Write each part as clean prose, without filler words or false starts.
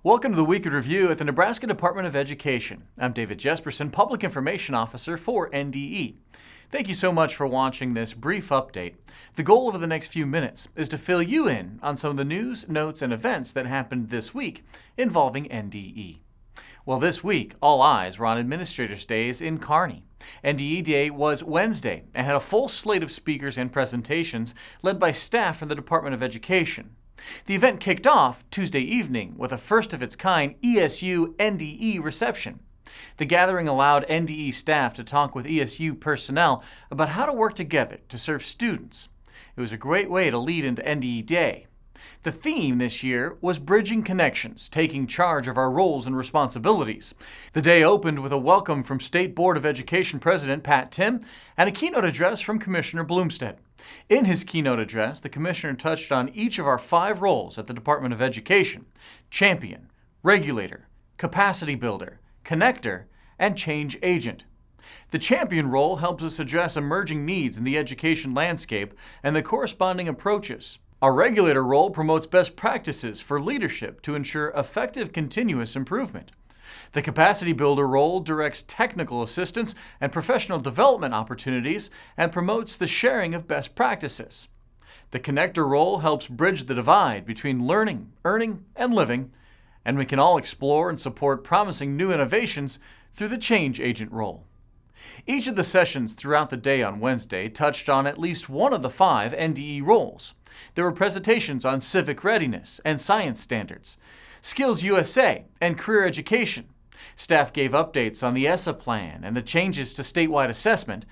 Welcome to the Week in Review at the Nebraska Department of Education. I'm David Jesperson, Public Information Officer for NDE. Thank you so much for watching this brief update. The goal over the next few minutes is to fill you in on some of the news, notes, and events that happened this week involving NDE. Well, this week, all eyes were on Administrators' Days in Kearney. NDE Day was Wednesday and had a full slate of speakers and presentations led by staff from the Department of Education. The event kicked off Tuesday evening with a first-of-its-kind ESU NDE reception. The gathering allowed NDE staff to talk with ESU personnel about how to work together to serve students. It was a great way to lead into NDE Day. The theme this year was Bridging Connections, taking charge of our roles and responsibilities. The day opened with a welcome from State Board of Education President Pat Timm and a keynote address from Commissioner Blumstead. In his keynote address, the Commissioner touched on each of our 5 roles at the Department of Education: champion, regulator, capacity builder, connector, and change agent. The champion role helps us address emerging needs in the education landscape and the corresponding approaches. Our regulator role promotes best practices for leadership to ensure effective continuous improvement. The capacity builder role directs technical assistance and professional development opportunities and promotes the sharing of best practices. The connector role helps bridge the divide between learning, earning, and living, and we can all explore and support promising new innovations through the change agent role. Each of the sessions throughout the day on Wednesday touched on at least one of the 5 NDE roles. There were presentations on civic readiness and science standards, Skills USA, and career education. Staff gave updates on the ESSA plan and the changes to statewide assessment.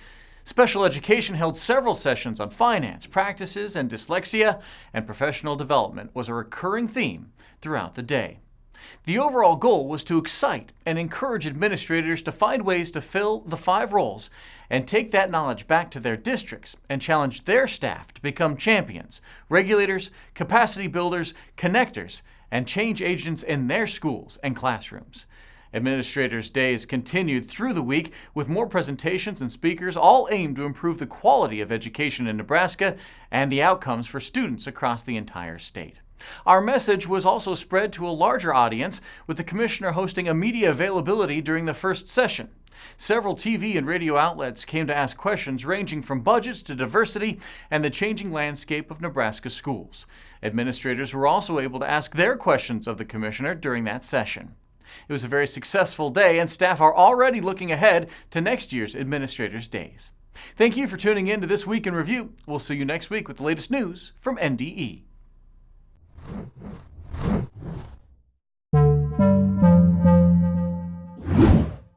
Special education held several sessions on finance, practices, and dyslexia, and professional development was a recurring theme throughout the day. The overall goal was to excite and encourage administrators to find ways to fill the 5 roles and take that knowledge back to their districts and challenge their staff to become champions, regulators, capacity builders, connectors, and change agents in their schools and classrooms. Administrators' Days continued through the week with more presentations and speakers, all aimed to improve the quality of education in Nebraska and the outcomes for students across the entire state. Our message was also spread to a larger audience, with the Commissioner hosting a media availability during the first session. Several TV and radio outlets came to ask questions ranging from budgets to diversity and the changing landscape of Nebraska schools. Administrators were also able to ask their questions of the Commissioner during that session. It was a very successful day, and staff are already looking ahead to next year's Administrators' Days. Thank you for tuning in to This Week in Review. We'll see you next week with the latest news from NDE.